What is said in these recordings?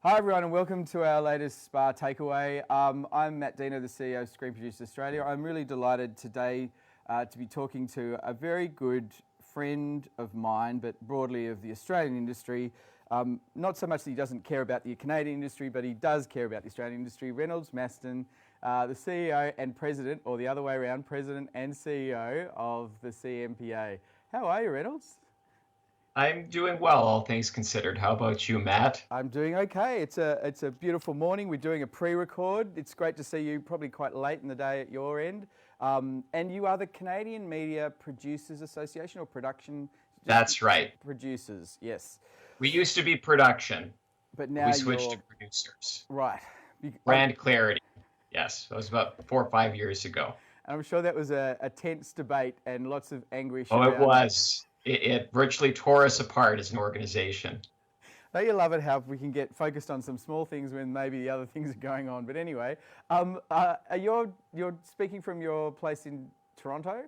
Hi everyone and welcome to our latest Spa Takeaway. I'm Matt Dino, the CEO of Screen Producers Australia. I'm really delighted today to be talking to a very good friend of mine, but broadly of the Australian industry. Not so much that he doesn't care about the Canadian industry, but he does care about the Australian industry. Reynolds Mastin, the CEO and President, or the other way around, President and CEO of the CMPA. How are you, Reynolds? I'm doing well, all things considered. How about you, Matt? I'm doing okay. It's a beautiful morning. We're doing a pre-record. It's great to see you probably quite late in the day at your end. And you are the Canadian Media Producers Association or Production just That's right. producers, yes. We used to be production. But We now switched you're to producers. right. Brand clarity. Yes, that was about 4 or 5 years ago. I'm sure that was a tense debate and lots of anguish Oh, it around. was. It virtually tore us apart as an organization. Don't you love it how we can get focused on some small things when maybe the other things are going on? But anyway, you're speaking from your place in Toronto?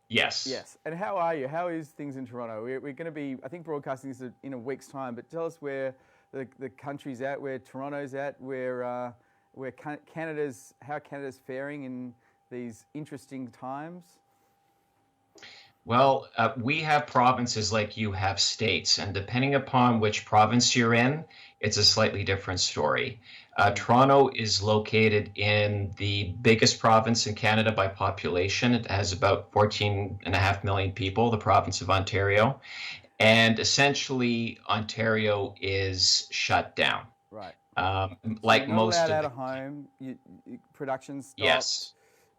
Yes. Yes. And how are you? How is things in Toronto? We're going to be, I think, broadcasting this in a week's time. But tell us where the country's at, where Toronto's at, where Canada's, how Canada's faring in these interesting times. Well, we have provinces like you have states, and depending upon which province you're in, it's a slightly different story. Toronto is located in the biggest province in Canada by population. It has about 14.5 million people, the province of Ontario. And essentially, Ontario is shut down. Right. So you're Like not most allowed of out the, of home. Production stopped. yes,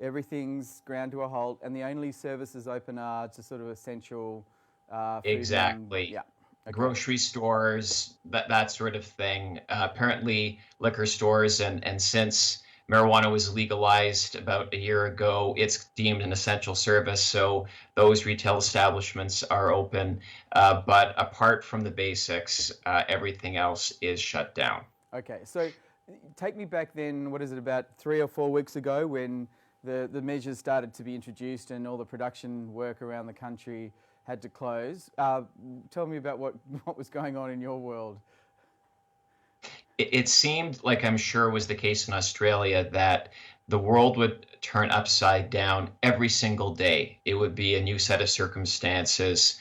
Everything's ground to a halt, and the only services open are just sort of essential food and exactly. yeah. Okay. Grocery stores, that sort of thing. Apparently, liquor stores, and since marijuana was legalized about a year ago, it's deemed an essential service. So those retail establishments are open. But apart from the basics, everything else is shut down. Okay. So take me back then. What is it? About 3 or 4 weeks ago, when the measures started to be introduced and all the production work around the country had to close. Tell me about what was going on in your world. It seemed like I'm sure was the case in Australia that the world would turn upside down every single day. It would be a new set of circumstances,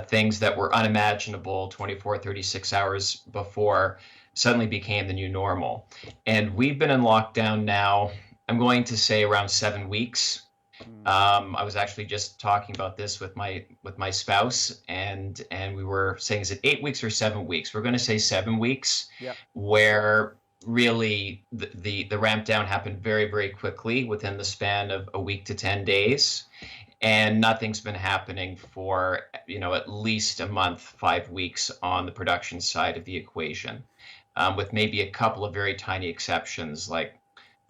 things that were unimaginable 24, 36 hours before suddenly became the new normal. And we've been in lockdown now, I'm going to say around 7 weeks. Mm. I was actually just talking about this with my spouse, and we were saying, is it 8 weeks or 7 weeks? We're going to say 7 weeks, Yep. where really the ramp down happened very, very quickly within the span of a week to 10 days. And nothing's been happening for, at least a month, 5 weeks on the production side of the equation, with maybe a couple of very tiny exceptions like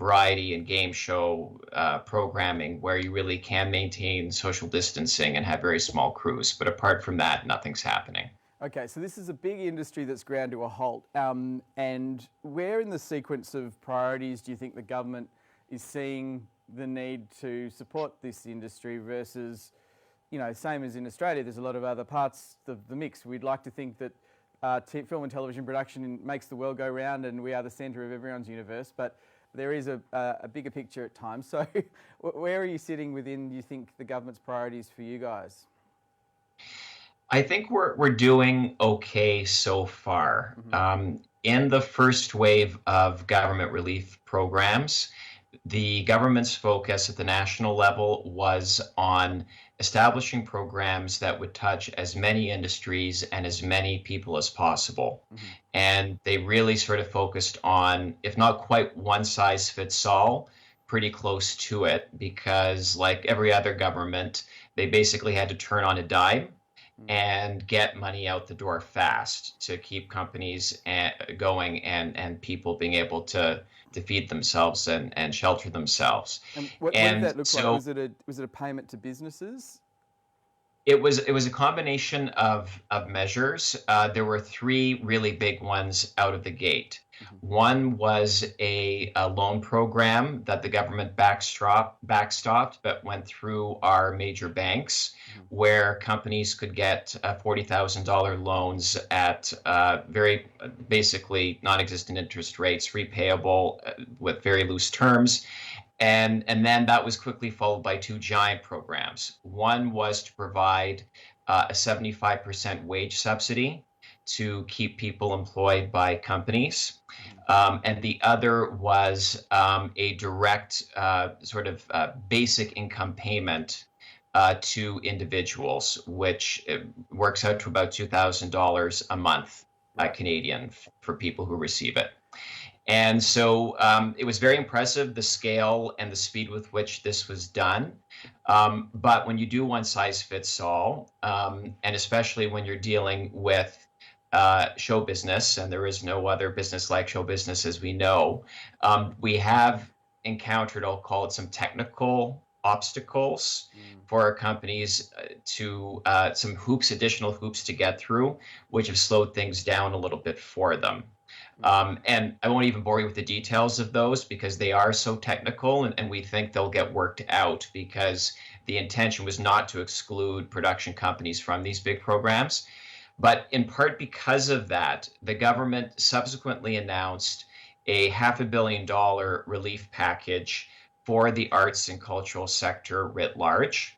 variety and game show programming where you really can maintain social distancing and have very small crews. But apart from that, nothing's happening. Okay, so this is a big industry that's ground to a halt. And where in the sequence of priorities do you think the government is seeing the need to support this industry versus, same as in Australia, there's a lot of other parts of the mix. We'd like to think that film and television production makes the world go round and we are the centre of everyone's universe, but there is a bigger picture at times. So where are you sitting within, you think, the government's priorities for you guys? I think we're doing okay so far. Mm-hmm. In the first wave of government relief programs, the government's focus at the national level was on establishing programs that would touch as many industries and as many people as possible. Mm-hmm. And they really sort of focused on, if not quite one size fits all, pretty close to it, because like every other government, they basically had to turn on a dime and get money out the door fast to keep companies going and people being able to feed themselves and shelter themselves. And what did And that look like? so Was it a payment to businesses? It was a combination of measures. There were three really big ones out of the gate. Mhm. One was a loan program that the government backstopped, but went through our major banks, Mhm. where companies could get $40,000 loans at very basically non-existent interest rates, repayable with very loose terms. And then that was quickly followed by two giant programs. One was to provide a 75% wage subsidy to keep people employed by companies. And the other was a direct sort of basic income payment to individuals, which works out to about $2,000 a month Right. Canadian for people who receive it. And so it was very impressive, the scale and the speed with which this was done. But when you do one size fits all, and especially when you're dealing with show business, and there is no other business like show business as we know, we have encountered, I'll call it, some technical obstacles for our companies to some additional hoops to get through, which have slowed things down a little bit for them. And I won't even bore you with the details of those because they are so technical, and we think they'll get worked out because the intention was not to exclude production companies from these big programs. But in part because of that, the government subsequently announced a $500 million relief package for the arts and cultural sector writ large.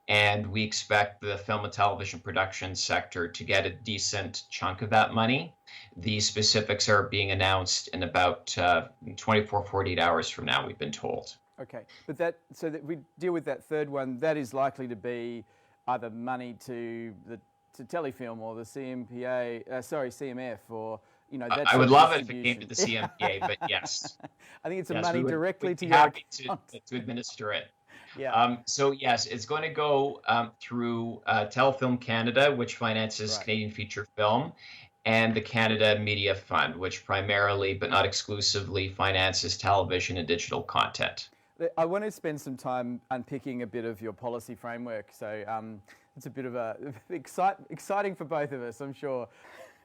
And we expect the film and television production sector to get a decent chunk of that money. The specifics are being announced in about 24, 48 hours from now, we've been told. Okay, but so that we deal with that third one, that is likely to be either money to Telefilm or the CMPA, CMF, or that I sort would of love it if it came distribution. to the CMPA, but yes, I think it's a yes, money directly we'd to be your happy account. to administer it. Yeah. So yes, it's going to go through Telefilm Canada, which finances Right. Canadian feature film, and the Canada Media Fund, which primarily, but not exclusively, finances television and digital content. I want to spend some time unpicking a bit of your policy framework. So it's a bit of exciting for both of us, I'm sure.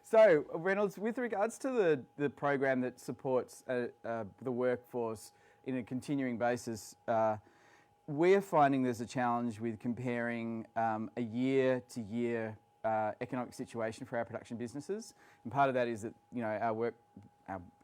So Reynolds, with regards to the program that supports the workforce in a continuing basis, we're finding there's a challenge with comparing a year-to-year economic situation for our production businesses, and part of that is that our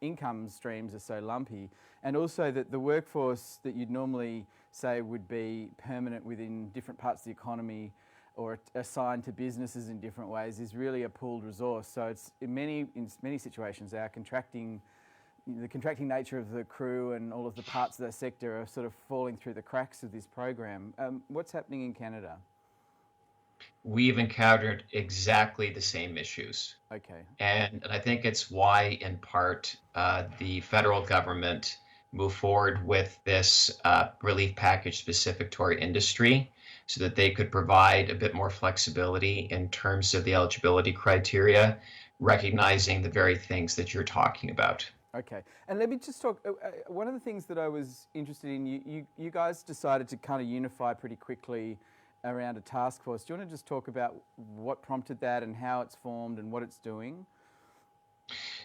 income streams are so lumpy, and also that the workforce that you'd normally say would be permanent within different parts of the economy or assigned to businesses in different ways is really a pooled resource. So it's in many situations the contracting nature of the crew and all of the parts of the sector are sort of falling through the cracks of this program. What's happening in Canada? We've encountered exactly the same issues. Okay. And I think it's why, in part, the federal government moved forward with this relief package specific to our industry so that they could provide a bit more flexibility in terms of the eligibility criteria, recognizing the very things that you're talking about. Okay, and let me just talk. One of the things that I was interested in, you guys decided to kind of unify pretty quickly around a task force. Do you want to just talk about what prompted that and how it's formed and what it's doing?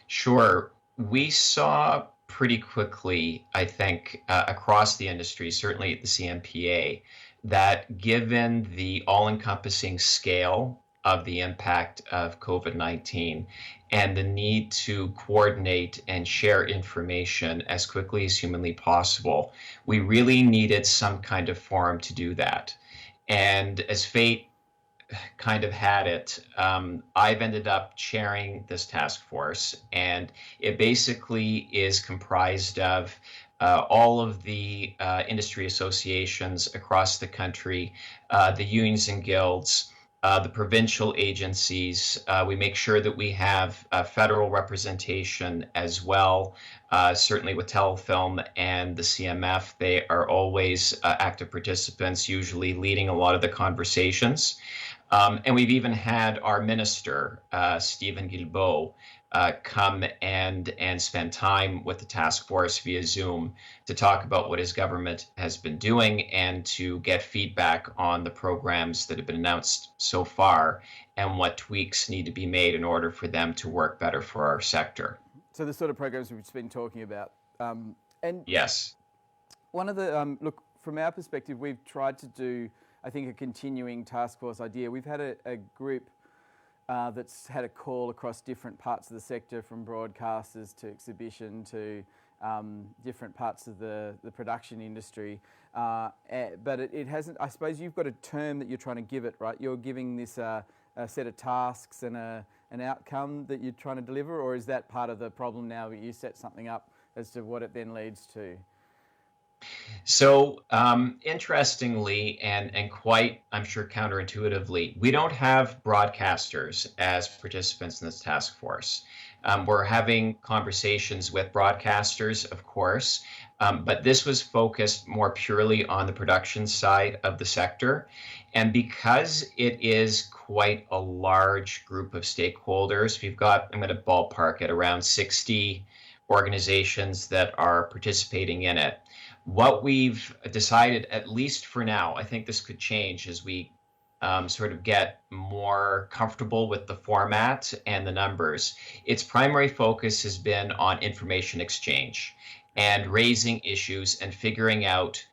Sure. We saw pretty quickly, I think, across the industry, certainly at the CMPA, that given the all-encompassing scale of the impact of COVID-19 and the need to coordinate and share information as quickly as humanly possible, we really needed some kind of forum to do that. And as fate kind of had it, I've ended up chairing this task force, and it basically is comprised of all of the industry associations across the country, the unions and guilds, the provincial agencies. We make sure that we have federal representation as well. Certainly with Telefilm and the CMF, they are always active participants, usually leading a lot of the conversations. And we've even had our minister, Stephen Guilbeault, come and spend time with the task force via Zoom to talk about what his government has been doing and to get feedback on the programs that have been announced so far and what tweaks need to be made in order for them to work better for our sector. So the sort of programs we've been talking about. And Yes. one of the, look, from our perspective, we've tried to do, I think, a continuing task force idea. We've had a group that's had a call across different parts of the sector, from broadcasters to exhibition to different parts of the production industry. But it hasn't, I suppose you've got a term that you're trying to give it, right? You're giving this a set of tasks and an outcome that you're trying to deliver, or is that part of the problem now that you set something up as to what it then leads to? So, interestingly, and quite, I'm sure, counterintuitively, we don't have broadcasters as participants in this task force. We're having conversations with broadcasters, of course, but this was focused more purely on the production side of the sector. And because it is quite a large group of stakeholders, we've got, I'm going to ballpark it, around 60 organizations that are participating in it. What we've decided, at least for now, I think this could change as we sort of get more comfortable with the format and the numbers. Its primary focus has been on information exchange and raising issues and figuring out,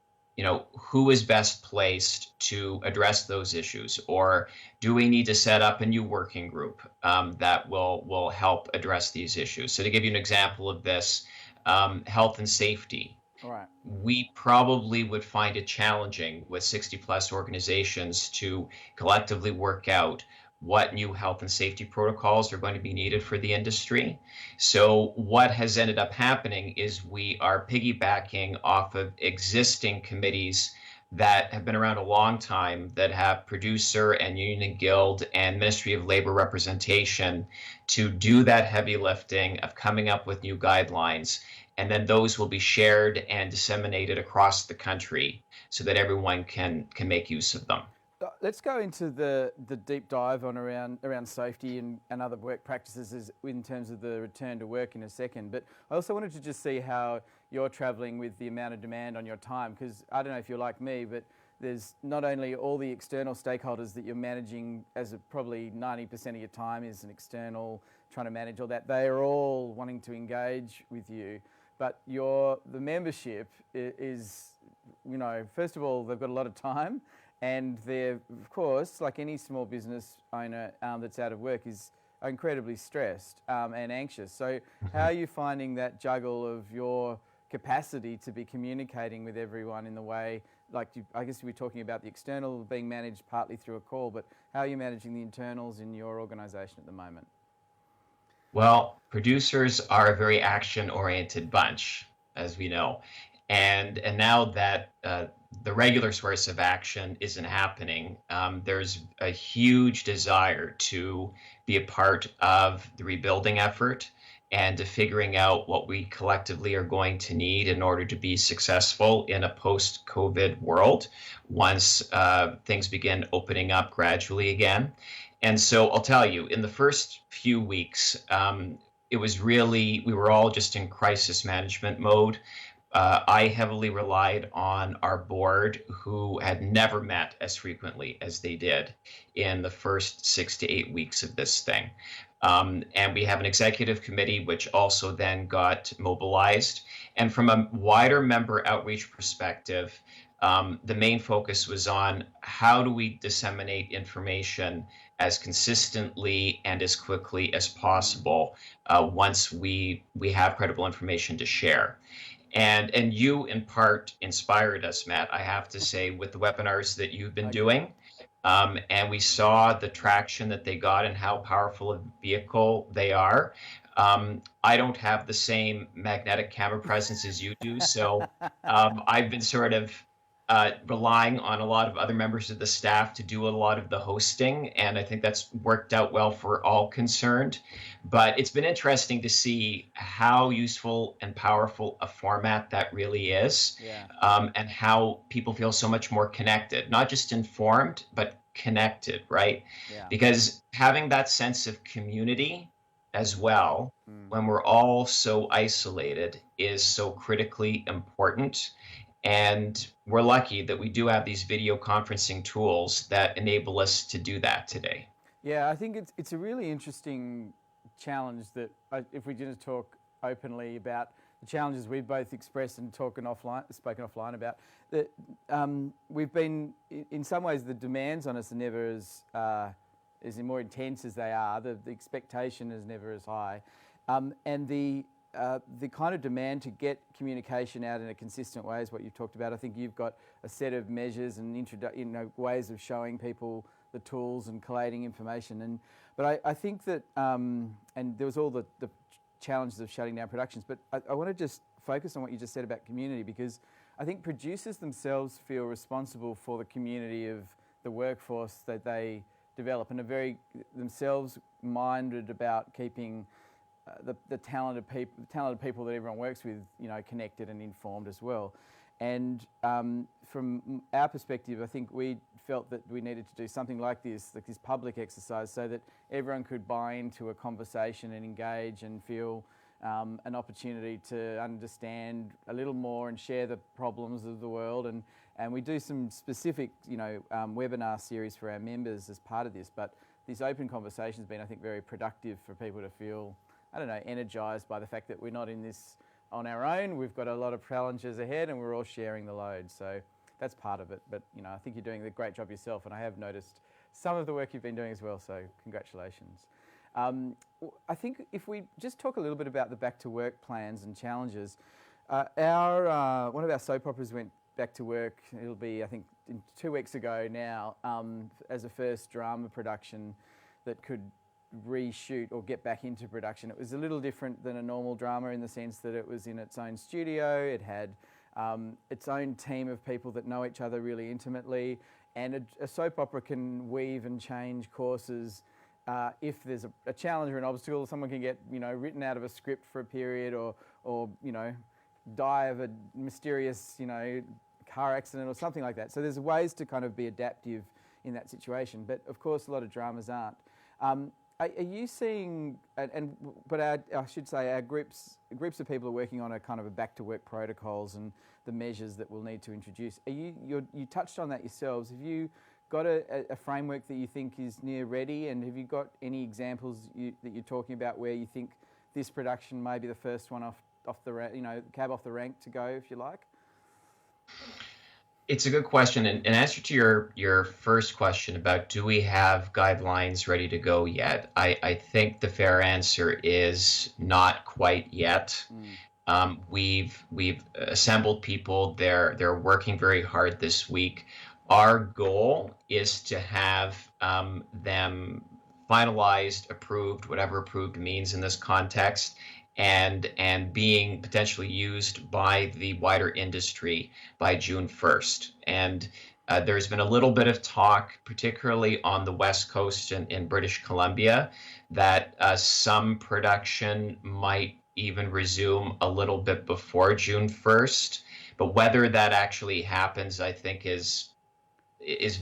who is best placed to address those issues, or do we need to set up a new working group that will help address these issues? So to give you an example of this, health and safety. All right. We probably would find it challenging with 60 plus organizations to collectively work out what new health and safety protocols are going to be needed for the industry. So what has ended up happening is we are piggybacking off of existing committees that have been around a long time, that have producer and union and guild and Ministry of Labor representation to do that heavy lifting of coming up with new guidelines. And then those will be shared and disseminated across the country so that everyone can make use of them. Let's go into the deep dive on around safety and other work practices in terms of the return to work in a second. But I also wanted to just see how you're travelling with the amount of demand on your time, because I don't know if you're like me, but there's not only all the external stakeholders that you're managing, as probably 90% of your time is an external, trying to manage all that. They are all wanting to engage with you. But the membership is, first of all, they've got a lot of time, and they're, of course, like any small business owner that's out of work, are incredibly stressed and anxious. So how are you finding that juggle of your capacity to be communicating with everyone in the way, I guess we're talking about the external being managed partly through a call, but how are you managing the internals in your organisation at the moment? Well, producers are a very action-oriented bunch, as we know. And now that the regular source of action isn't happening, there's a huge desire to be a part of the rebuilding effort and to figuring out what we collectively are going to need in order to be successful in a post-COVID world once things begin opening up gradually again. And so I'll tell you, in the first few weeks, it was really, we were all just in crisis management mode. I heavily relied on our board, who had never met as frequently as they did in the first 6 to 8 weeks of this thing. And we have an executive committee, which also then got mobilized. And from a wider member outreach perspective, the main focus was on how do we disseminate information as consistently and as quickly as possible once we have credible information to share. And you, in part, inspired us, Matt, I have to say, with the webinars that you've been doing. And we saw the traction that they got and how powerful a vehicle they are. I don't have the same magnetic camera presence as you do, so I've been sort of relying on a lot of other members of the staff to do a lot of the hosting, and I think that's worked out well for all concerned. But it's been interesting to see how useful and powerful a format that really is, and how people feel so much more connected, not just informed, but connected, right? Yeah. Because having that sense of community as well, when we're all so isolated, is so critically important. And we're lucky that we do have these video conferencing tools that enable us to do that today. Yeah, I think it's a really interesting challenge that if we just talk openly about the challenges we've both expressed and spoken offline about, that we've been, in some ways, the demands on us are never as more intense as they are. The expectation is never as high, and the kind of demand to get communication out in a consistent way is what you've talked about. I think you've got a set of measures and ways of showing people the tools and collating information. But I think that, and there was all the challenges of shutting down productions, but I want to just focus on what you just said about community, because I think producers themselves feel responsible for the community of the workforce that they develop, and are very themselves minded about keeping the talented people that everyone works with, connected and informed as well. And from our perspective, I think we felt that we needed to do something like this public exercise, so that everyone could buy into a conversation and engage and feel an opportunity to understand a little more and share the problems of the world. And we do some specific, webinar series for our members as part of this. But this open conversation has been, I think, very productive for people to feel, energised by the fact that we're not in this on our own. We've got a lot of challenges ahead, and we're all sharing the load. So that's part of it. But I think you're doing a great job yourself, and I have noticed some of the work you've been doing as well. So congratulations. I think if we just talk a little bit about the back to work plans and challenges, one of our soap operas went back to work. It'll be, I think, 2 weeks ago now, as a first drama production that could reshoot or get back into production. It was a little different than a normal drama in the sense that it was in its own studio. It had its own team of people that know each other really intimately, and a soap opera can weave and change courses. If there's a challenge or an obstacle, someone can get written out of a script for a period, or die of a mysterious car accident or something like that. So there's ways to kind of be adaptive in that situation. But of course, a lot of dramas aren't. Are you seeing, I should say, our groups of people are working on a kind of a back to work protocols and the measures that we'll need to introduce. You touched on that yourselves. Have you got a framework that you think is near ready, and have you got any examples that you're talking about where you think this production may be the first one off the cab off the rank to go, if you like? It's a good question. And in answer to your first question about do we have guidelines ready to go yet, I think the fair answer is not quite yet. We've assembled people. They're working very hard this week. Our goal is to have them finalized, approved, whatever approved means in this context, and being potentially used by the wider industry by June 1st. And there's been a little bit of talk, particularly on the West Coast in British Columbia, that some production might even resume a little bit before June 1st. But whether that actually happens, I think, is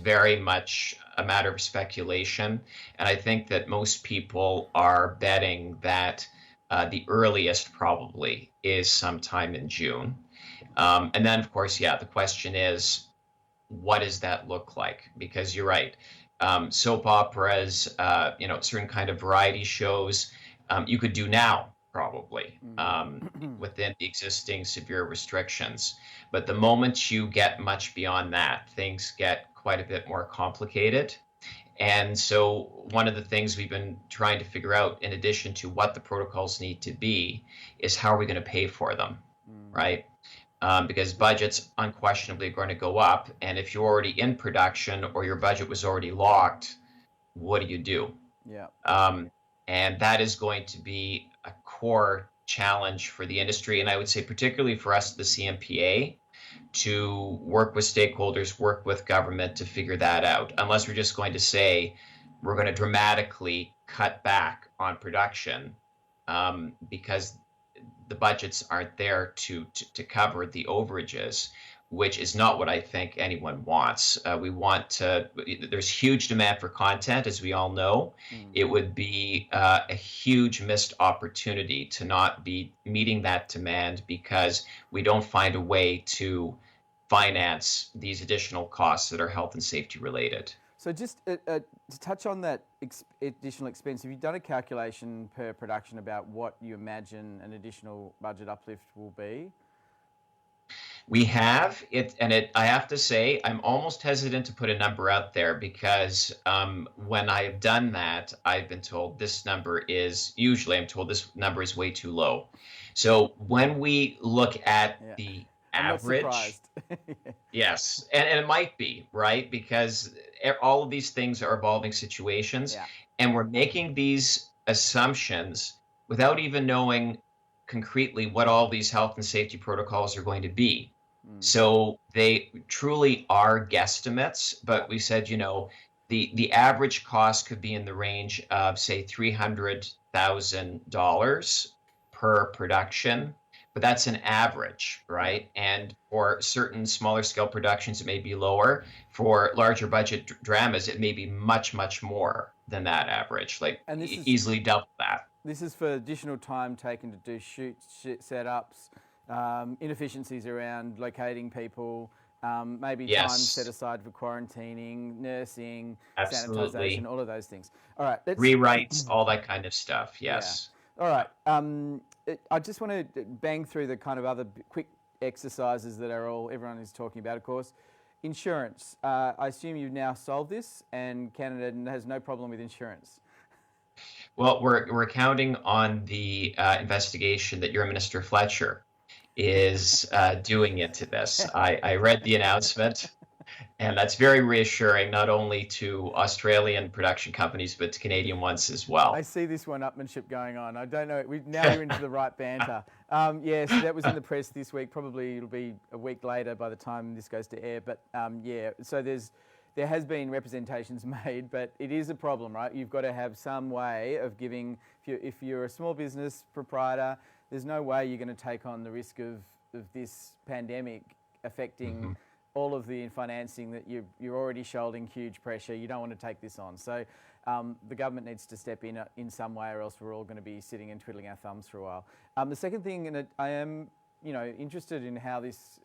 very much a matter of speculation. And I think that most people are betting that the earliest probably is sometime in June. And then, of course, the question is, what does that look like? Because you're right. Soap operas, certain kind of variety shows, you could do now probably within the existing severe restrictions. But the moment you get much beyond that, things get quite a bit more complicated. And so one of the things we've been trying to figure out, in addition to what the protocols need to be, is how are we going to pay for them, right? Because budgets unquestionably are going to go up. And if you're already in production or your budget was already locked, what do you do? Yeah. And that is going to be a core challenge for the industry. And I would say particularly for us, the CMPA, to work with stakeholders, work with government to figure that out, unless we're just going to say we're going to dramatically cut back on production because the budgets aren't there to cover the overages. which is not what I think anyone wants. There's huge demand for content, as we all know. It would be a huge missed opportunity to not be meeting that demand because we don't find a way to finance these additional costs that are health and safety related. So just to touch on that additional expense, have you done a calculation per production about what you imagine an additional budget uplift will be? We have it, and I have to say, I'm almost hesitant to put a number out there because when I've done that, I've been told I'm told this number is way too low. So when we look at the average, I'm not surprised. yes, and it might be, right? Because all of these things are evolving situations, and we're making these assumptions without even knowing concretely what all these health and safety protocols are going to be. So they truly are guesstimates, but we said, the average cost could be in the range of, say, $300,000 per production, but that's an average, right? And for certain smaller scale productions, it may be lower. For larger budget dramas, it may be much, much more than that average, like easily double that. This is for additional time taken to do shoot setups, inefficiencies around locating people, maybe time set aside for quarantining, nursing, sanitisation, all of those things. All right. Rewrites, all that kind of stuff, yes. Yeah. All right. I just want to bang through the kind of other quick exercises that everyone is talking about, of course. Insurance. I assume you've now solved this and Canada has no problem with insurance. Well, we're counting on the investigation that your Minister Fletcher is doing into this. I read the announcement, and that's very reassuring, not only to Australian production companies, but to Canadian ones as well. I see this one-upmanship going on. I don't know. Now you're into the right banter. Yes, that was in the press this week. Probably it'll be a week later by the time this goes to air. But so there has been representations made, but it is a problem, right? You've got to have some way of giving, if you're a small business proprietor, there's no way you're going to take on the risk of this pandemic affecting all of the financing that you're already shouldering huge pressure. You don't want to take this on. So the government needs to step in some way, or else we're all going to be sitting and twiddling our thumbs for a while. The second thing, and I am interested in how this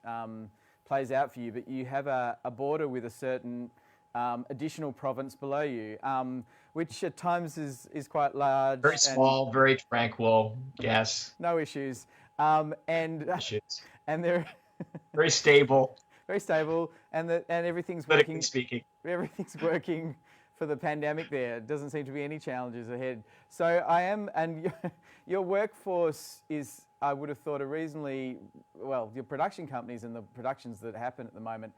plays out for you, but you have a border with a certain additional province below you, which at times is quite large. Very small, very tranquil, yes. No issues. And they're very stable. Very stable, and everything's working. Speaking. Everything's working for the pandemic there. It doesn't seem to be any challenges ahead. So and your workforce is, I would have thought, your production companies and the productions that happen at the moment,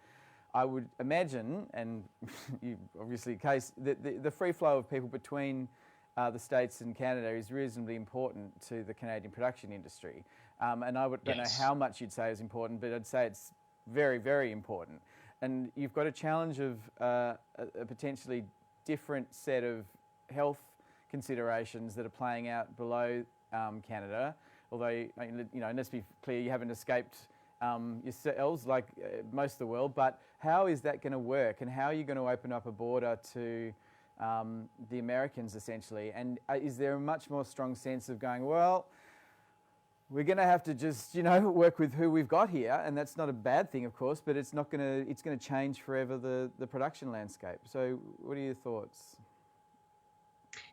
I would imagine, and you obviously case, that the free flow of people between the States and Canada is reasonably important to the Canadian production industry. And I don't know how much you'd say is important, but I'd say it's very, very important. And you've got a challenge of a potentially different set of health considerations that are playing out below Canada. Although, let's be clear, you haven't escaped yourselves like most of the world, but how is that going to work, and how are you going to open up a border to the Americans essentially? And is there a much more strong sense of going, well, we're going to have to just, work with who we've got here, and that's not a bad thing, of course, but it's going to change forever the production landscape. So what are your thoughts?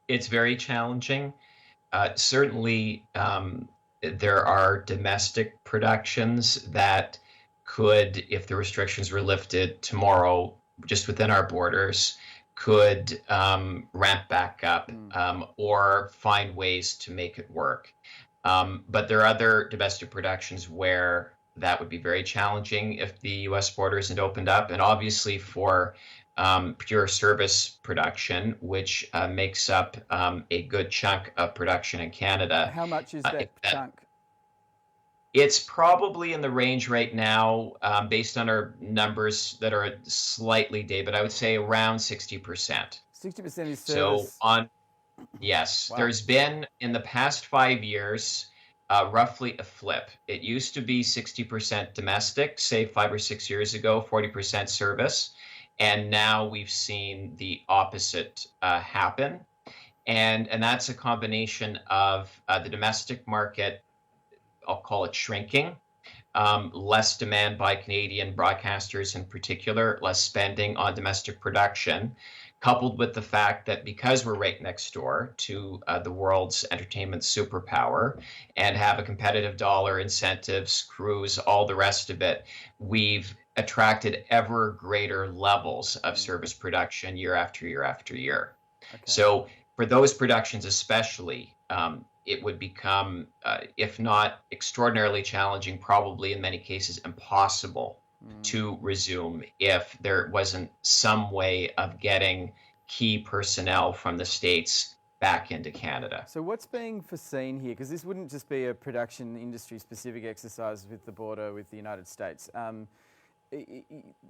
It's very challenging. Certainly, there are domestic productions that could, if the restrictions were lifted tomorrow, just within our borders, could ramp back up or find ways to make it work. But there are other domestic productions where that would be very challenging if the U.S. border isn't opened up. And obviously for pure service production, which makes up a good chunk of production in Canada. How much is that chunk? It's probably in the range right now, based on our numbers that are slightly dated, but I would say around 60%. 60% is service. So yes, wow. There's been in the past 5 years, roughly a flip. It used to be 60% domestic, say 5 or 6 years ago, 40% service. And now we've seen the opposite happen. And that's a combination of the domestic market, I'll call it shrinking, less demand by Canadian broadcasters in particular, less spending on domestic production, coupled with the fact that because we're right next door to the world's entertainment superpower and have a competitive dollar, incentives, crews, all the rest of it, we've attracted ever greater levels of service production year after year after year. Okay. So for those productions especially, it would become, if not extraordinarily challenging, probably in many cases impossible to resume if there wasn't some way of getting key personnel from the States back into Canada. So what's being foreseen here? Because this wouldn't just be a production industry specific exercise with the border with the United States.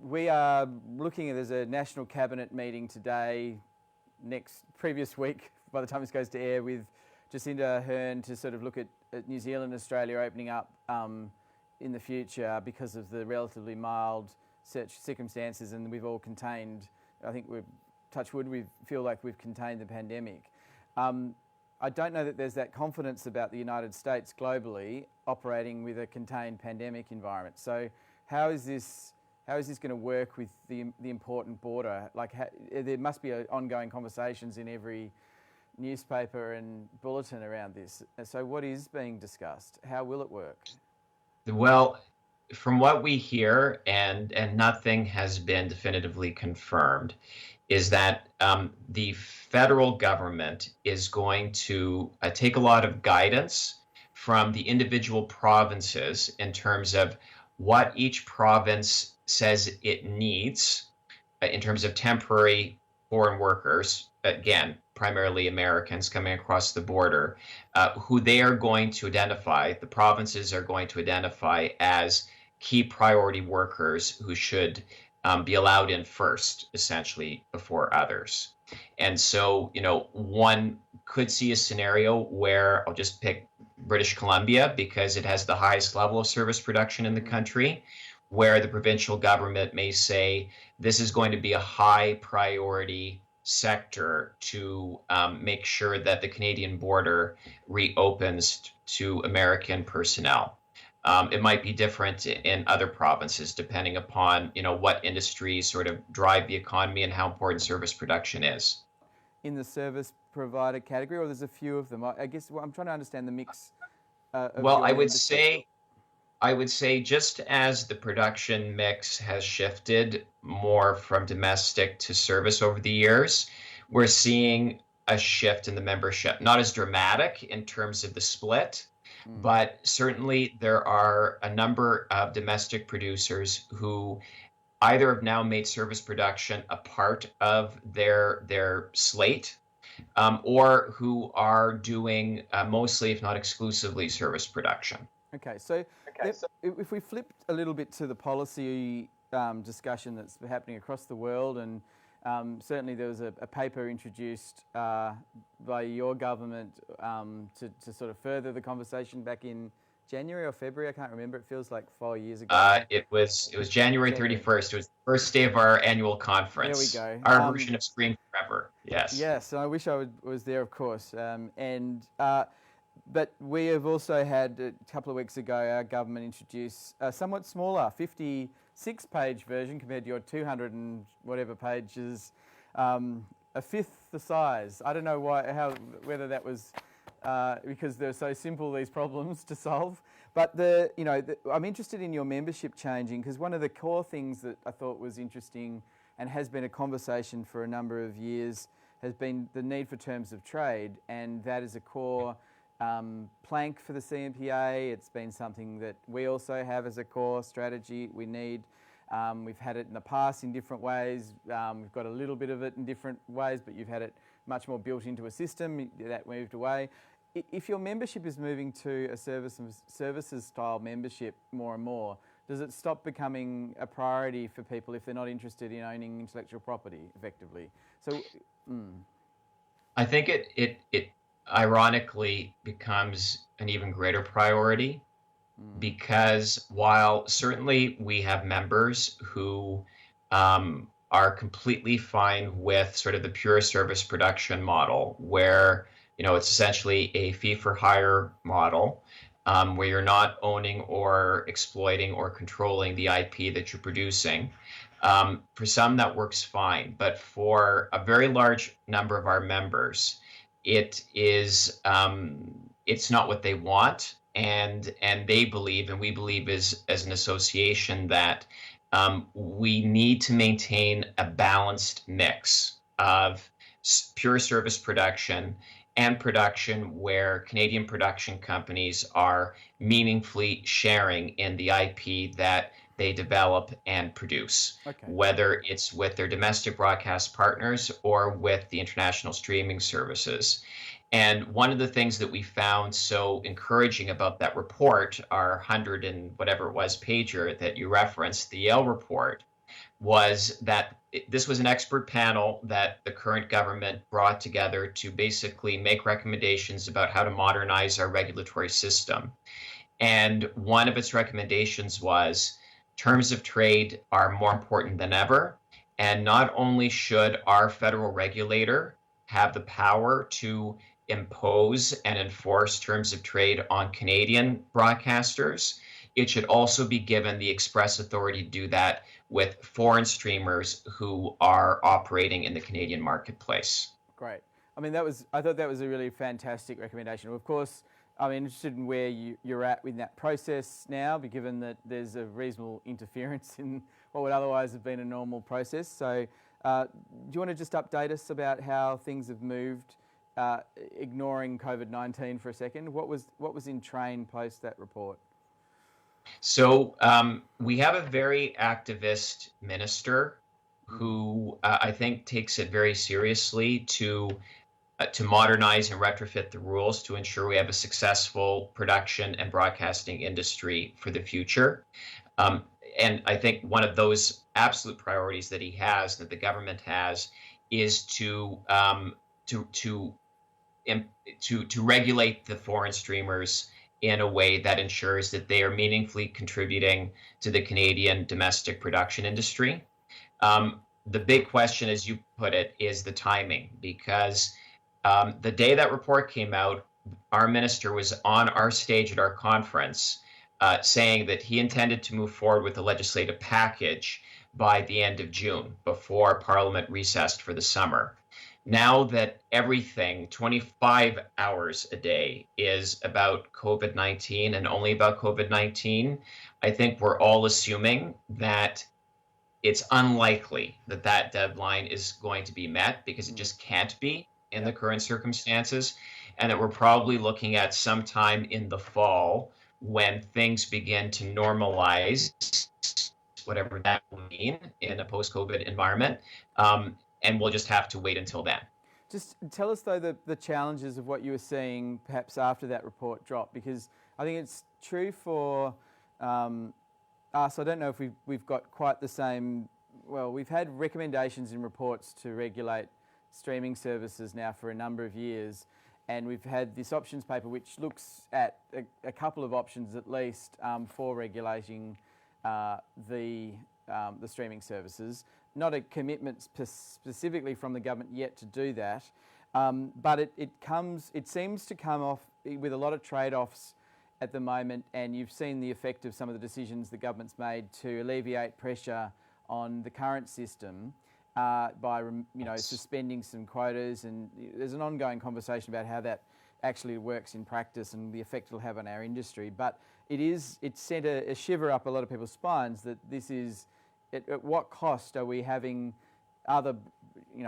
We are looking at, there's a national cabinet meeting today, previous week, by the time this goes to air, with Jacinda Ardern to sort of look at New Zealand and Australia opening up in the future because of the relatively mild circumstances, and we've all contained, I think we've, touch wood, we feel like we've contained the pandemic. I don't know that there's that confidence about the United States globally operating with a contained pandemic environment. So how is this going to work with the important border? Like, there must be ongoing conversations in every newspaper and bulletin around this. So what is being discussed? How will it work? Well, from what we hear, and nothing has been definitively confirmed, is that the federal government is going to take a lot of guidance from the individual provinces in terms of what each province says it needs in terms of temporary foreign workers, again, primarily Americans coming across the border, who they are going to identify, the provinces are going to identify as key priority workers who should be allowed in first, essentially, before others. And so, one could see a scenario where, I'll just pick British Columbia because it has the highest level of service production in the country, where the provincial government may say this is going to be a high priority sector to make sure that the Canadian border reopens to American personnel. It might be different in other provinces depending upon what industries sort of drive the economy and how important service production is. In the service provider category, or there's a few of them? I guess I'm trying to understand the mix. Well, I would say just as the production mix has shifted more from domestic to service over the years, we're seeing a shift in the membership. Not as dramatic in terms of the split, but certainly there are a number of domestic producers who either have now made service production a part of their slate, or who are doing mostly, if not exclusively, service production. Okay, so if we flip a little bit to the policy discussion that's happening across the world, and certainly there was a paper introduced by your government to sort of further the conversation back in January or February, I can't remember. It feels like 4 years ago. It was January 31st. It was the first day of our annual conference. There we go. Our version of Screen Forever. Yes. Yes, I wish I was there, of course. But we have also had, a couple of weeks ago, our government introduce a somewhat smaller 56-page version compared to your 200 and whatever pages, a fifth the size. I don't know whether that was because they're so simple, these problems to solve. But I'm interested in your membership changing, because one of the core things that I thought was interesting and has been a conversation for a number of years has been the need for terms of trade, and that is a core plank for the CMPA. It's been something that we also have as a core strategy we need. We've had it in the past in different ways. We've got a little bit of it in different ways, but you've had it much more built into a system that moved away. If your membership is moving to a services style membership more and more, does it stop becoming a priority for people if they're not interested in owning intellectual property effectively? So, I think it ironically becomes an even greater priority because while certainly we have members who are completely fine with sort of the pure service production model, where it's essentially a fee for hire model, where you're not owning or exploiting or controlling the IP that you're producing. For some, that works fine, but for a very large number of our members, it's not what they want, and they believe, and we believe as an association, that we need to maintain a balanced mix of pure service production and production where Canadian production companies are meaningfully sharing in the IP that they develop and produce, Okay. whether it's with their domestic broadcast partners or with the international streaming services. And one of the things that we found so encouraging about that report, our 100 and whatever it was pager that you referenced, the Yale report, was that this was an expert panel that the current government brought together to basically make recommendations about how to modernize our regulatory system. And one of its recommendations was terms of trade are more important than ever. And not only should our federal regulator have the power to impose and enforce terms of trade on Canadian broadcasters, it should also be given the express authority to do that with foreign streamers who are operating in the Canadian marketplace. Great. I mean, I thought that was a really fantastic recommendation. Of course, I'm interested in where you're at in that process now, given that there's a reasonable interference in what would otherwise have been a normal process. So do you want to just update us about how things have moved, ignoring COVID-19 for a second? What was in train post that report? So we have a very activist minister who I think takes it very seriously to modernize and retrofit the rules to ensure we have a successful production and broadcasting industry for the future. And I think one of those absolute priorities that he has, that the government has, is to regulate the foreign streamers in a way that ensures that they are meaningfully contributing to the Canadian domestic production industry. The big question, as you put it, is the timing, because the day that report came out, our minister was on our stage at our conference saying that he intended to move forward with the legislative package by the end of June, before Parliament recessed for the summer. Now that everything 25 hours a day is about COVID-19 and only about COVID-19, I think we're all assuming that it's unlikely that that deadline is going to be met, because it just can't be in the current circumstances, and that we're probably looking at sometime in the fall when things begin to normalize, whatever that will mean in a post-COVID environment. And we'll just have to wait until then. Just tell us, though, the challenges of what you were seeing perhaps after that report dropped, because I think it's true for us. I don't know if we've got quite the same. Well, we've had recommendations in reports to regulate streaming services now for a number of years, and we've had this options paper which looks at a couple of options at least for regulating the streaming services. Not a commitment specifically from the government yet to do that, but it seems to come off with a lot of trade-offs at the moment, and you've seen the effect of some of the decisions the government's made to alleviate pressure on the current system by suspending some quotas, and there's an ongoing conversation about how that actually works in practice and the effect it'll have on our industry. But it sent a shiver up a lot of people's spines that this is, at what cost are we having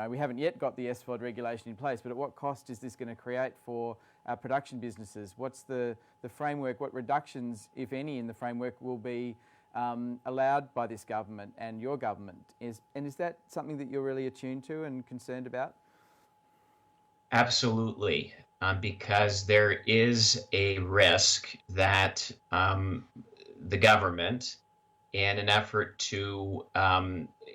we haven't yet got the SVOD regulation in place, but at what cost is this going to create for our production businesses? What's the framework? What reductions, if any, in the framework will be allowed by this government and your government? Is that something that you're really attuned to and concerned about? Absolutely, because there is a risk that the government, in an effort to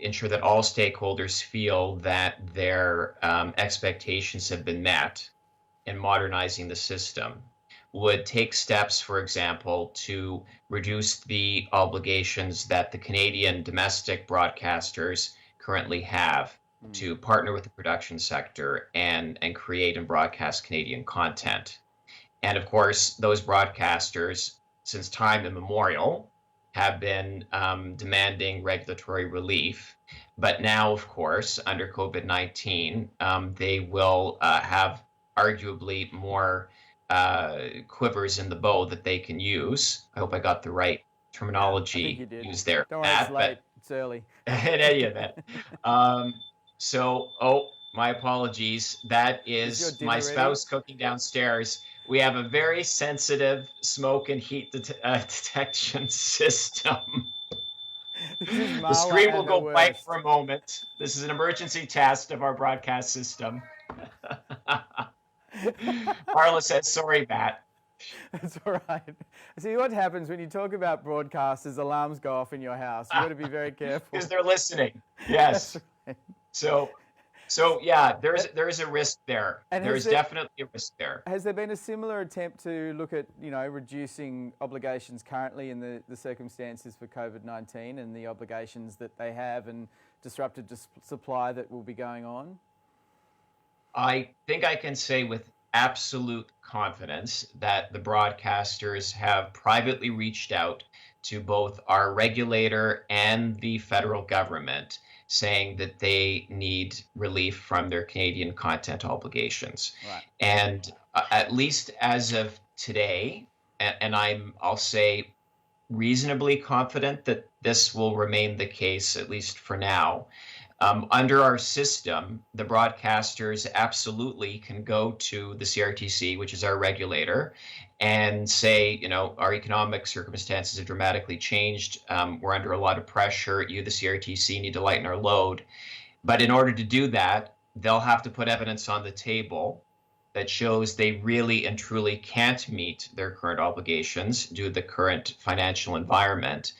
ensure that all stakeholders feel that their expectations have been met, in modernizing the system would take steps, for example, to reduce the obligations that the Canadian domestic broadcasters currently have to partner with the production sector and create and broadcast Canadian content. And of course, those broadcasters, since time immemorial, have been demanding regulatory relief. But now, of course, under COVID-19, they will have arguably more quivers in the bow that they can use. I hope I got the right Yeah, I think you terminology did. used there, Don't worry, it's Matt, late. but It's early. in any event. My apologies. That Is your is my dinner ready? spouse cooking downstairs. We have a very sensitive smoke and heat detection system. This is The Marla screen will and her go blank worst. for a moment. This is an emergency test of our broadcast system. Marla says, sorry, Matt. That's all right. See what happens when you talk about broadcasters, alarms go off in your house. You've got to be very careful. Because they're listening. Yes. That's right. So yeah, there is a risk there. And There is definitely a risk there. Has there been a similar attempt to look at, reducing obligations currently in the circumstances for COVID-19 and the obligations that they have and disrupted supply that will be going on? I think I can say with absolute confidence that the broadcasters have privately reached out to both our regulator and the federal government, saying that they need relief from their Canadian content obligations. Right. And at least as of today, and I'll say reasonably confident that this will remain the case, at least for now. Under our system, the broadcasters absolutely can go to the CRTC, which is our regulator, and say, our economic circumstances have dramatically changed. We're under a lot of pressure. You, the CRTC, need to lighten our load. But in order to do that, they'll have to put evidence on the table that shows they really and truly can't meet their current obligations due to the current financial environment.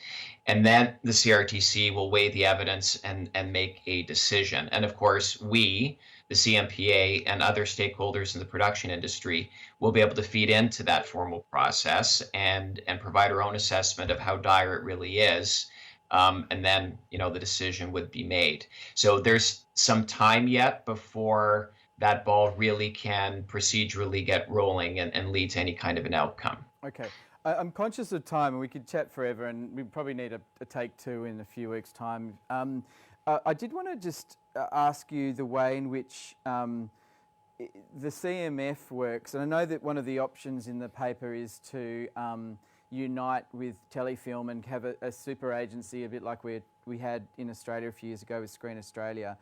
And then the CRTC will weigh the evidence and make a decision. And of course, we, the CMPA, and other stakeholders in the production industry will be able to feed into that formal process and provide our own assessment of how dire it really is. And then, the decision would be made. So there's some time yet before that ball really can procedurally get rolling and lead to any kind of an outcome. Okay. I'm conscious of time and we could chat forever and we probably need a take two in a few weeks' time. I did want to just ask you the way in which the CMF works. And I know that one of the options in the paper is to unite with Telefilm and have a super agency, a bit like we had in Australia a few years ago with Screen Australia.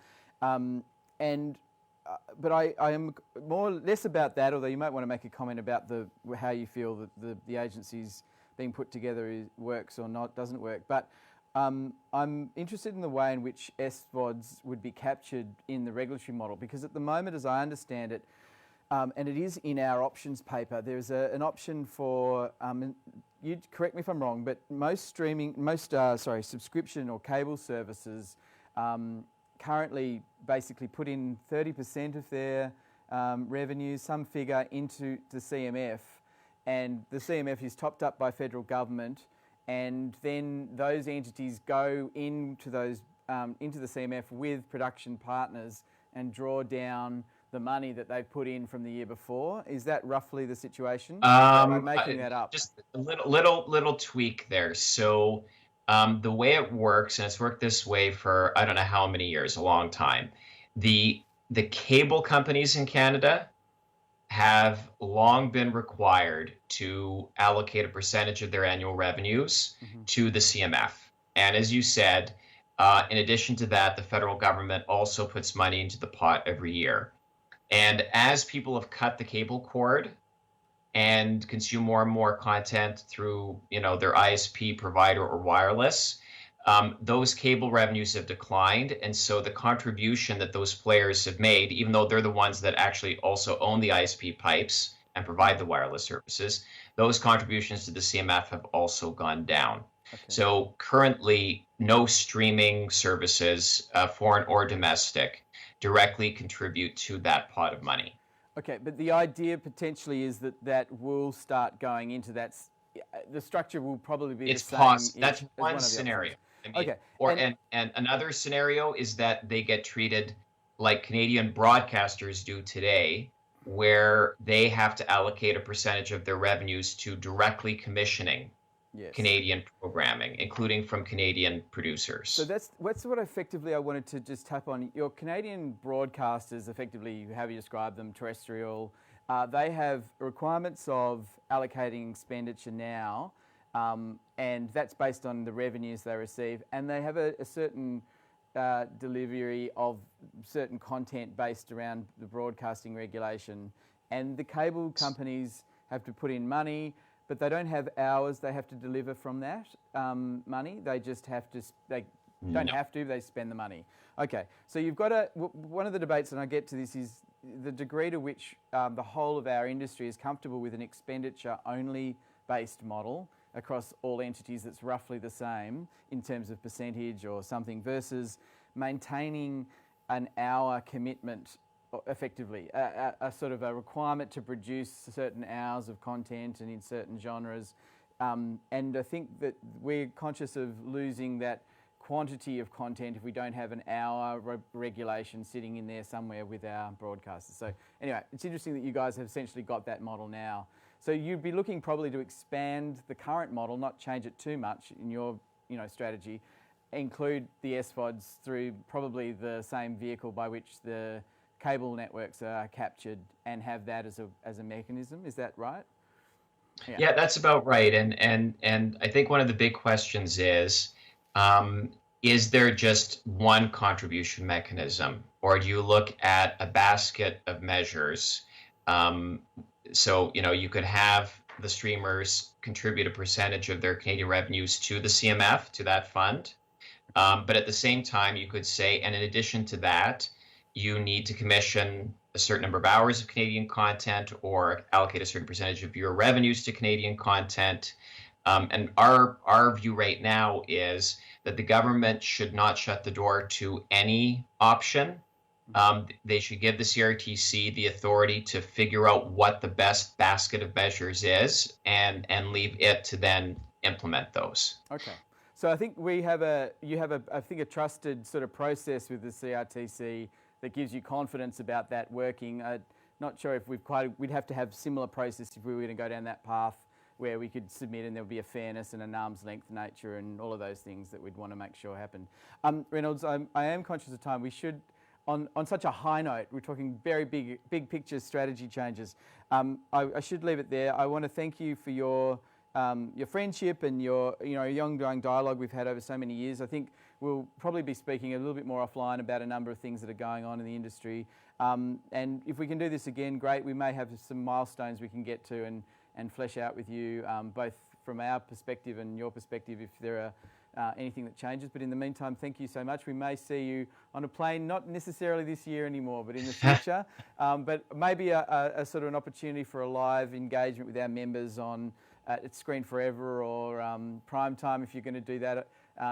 But I am less about that, although you might want to make a comment about how you feel that the agencies being put together works or not, doesn't work. But I'm interested in the way in which SVODs would be captured in the regulatory model, because at the moment, as I understand it, and it is in our options paper, there's an option for, you correct me if I'm wrong, but most subscription or cable services currently basically put in 30% of their revenue, some figure, into the CMF, and the CMF is topped up by federal government, and then those entities go into the CMF with production partners and draw down the money that they've put in from the year before. Is that roughly the situation? Am I making that up? Just a little tweak there. So the way it works, and it's worked this way for I don't know how many years, a long time. The cable companies in Canada have long been required to allocate a percentage of their annual revenues to the CMF. And as you said, in addition to that, the federal government also puts money into the pot every year. And as people have cut the cable cord and consume more and more content through, their ISP provider or wireless, those cable revenues have declined. And so the contribution that those players have made, even though they're the ones that actually also own the ISP pipes and provide the wireless services, those contributions to the CMF have also gone down. Okay. So currently, no streaming services, foreign or domestic, directly contribute to that pot of money. Okay, but the idea potentially is that that will start going into the structure will probably be It's the same that's as one one of the scenario. options. I mean, Okay, or and another scenario is that they get treated like Canadian broadcasters do today, where they have to allocate a percentage of their revenues to directly commissioning yes. Canadian programming, including from Canadian So producers. that's what effectively I wanted to just tap on. Your Canadian broadcasters, effectively, how you describe them, terrestrial, they have requirements of allocating expenditure now, and that's based on the revenues they receive, and they have a certain delivery of certain content based around the broadcasting regulation, and the cable companies have to put in money, but they don't have hours they have to deliver from that money. They just have to, they don't No. have to, they spend the money. Okay, so you've got one of the debates, and I get to this, is the degree to which the whole of our industry is comfortable with an expenditure only based model across all entities that's roughly the same in terms of percentage or something, versus maintaining an hour commitment effectively, a sort of a requirement to produce certain hours of content and in certain genres. And I think that we're conscious of losing that quantity of content if we don't have an hour regulation sitting in there somewhere with our broadcasters. So anyway, it's interesting that you guys have essentially got that model now. So you'd be looking probably to expand the current model, not change it too much in your strategy, include the SVODs through probably the same vehicle by which the cable networks are captured, and have that as a mechanism. Is that right? Yeah, that's about right. And I think one of the big questions is there just one contribution mechanism, or do you look at a basket of measures? So, you could have the streamers contribute a percentage of their Canadian revenues to the CMF, to that fund. But at the same time, you could say, and in addition to that, you need to commission a certain number of hours of Canadian content or allocate a certain percentage of your revenues to Canadian content. And our view right now is that the government should not shut the door to any option. They should give the CRTC the authority to figure out what the best basket of measures is, and leave it to then implement those. Okay. So I think you have a trusted sort of process with the CRTC that gives you confidence about that working. Not sure if we'd have to have similar process if we were going to go down that path where we could submit and there would be a fairness and an arm's length nature and all of those things that we'd want to make sure happen. Reynolds, I am conscious of time. We should, on such a high note, we're talking very big picture strategy changes. I should leave it there. I want to thank you for your friendship and your ongoing dialogue we've had over so many years. I think we'll probably be speaking a little bit more offline about a number of things that are going on in the industry. And if we can do this again, great. We may have some milestones we can get to and flesh out with you, both from our perspective and your perspective, if there are anything that changes. But in the meantime, thank you so much. We may see you on a plane, not necessarily this year anymore, but in the future. But maybe a sort of an opportunity for a live engagement with our members on at Screen Forever or Prime Time, if you're going to do that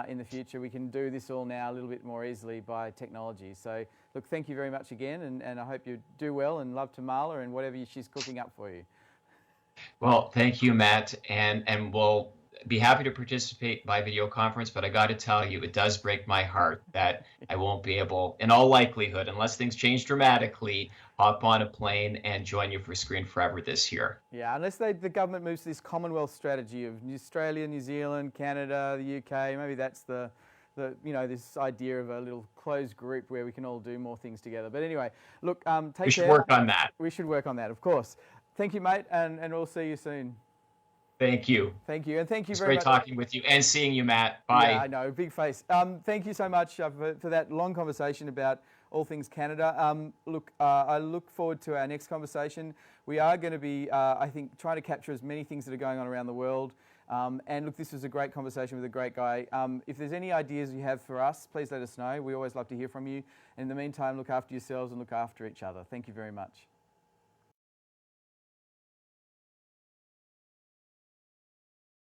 in the future. We can do this all now a little bit more easily by technology. So look, thank you very much again, and I hope you do well, and love to Marla and whatever she's cooking up for you. Well, thank you, Matt, and we'll be happy to participate by video conference, but I got to tell you, it does break my heart that I won't be able, in all likelihood, unless things change dramatically, hop on a plane and join you for Screen Forever this year. Yeah, unless the government moves to this Commonwealth strategy of Australia, New Zealand, Canada, the UK, maybe that's this idea of a little closed group where we can all do more things together. But anyway, look, take care. We should work on that. We should work on that, of course. Thank you, mate, and we'll see you soon. Thank you. Thank you, and thank you it's very much. It's great talking with you and seeing you, Matt. Bye. Yeah, I know, big face. Thank you so much for that long conversation about all things Canada. I look forward to our next conversation. We are going to be, I think, trying to capture as many things that are going on around the world. And look, this was a great conversation with a great guy. If there's any ideas you have for us, please let us know. We always love to hear from you. In the meantime, look after yourselves and look after each other. Thank you very much.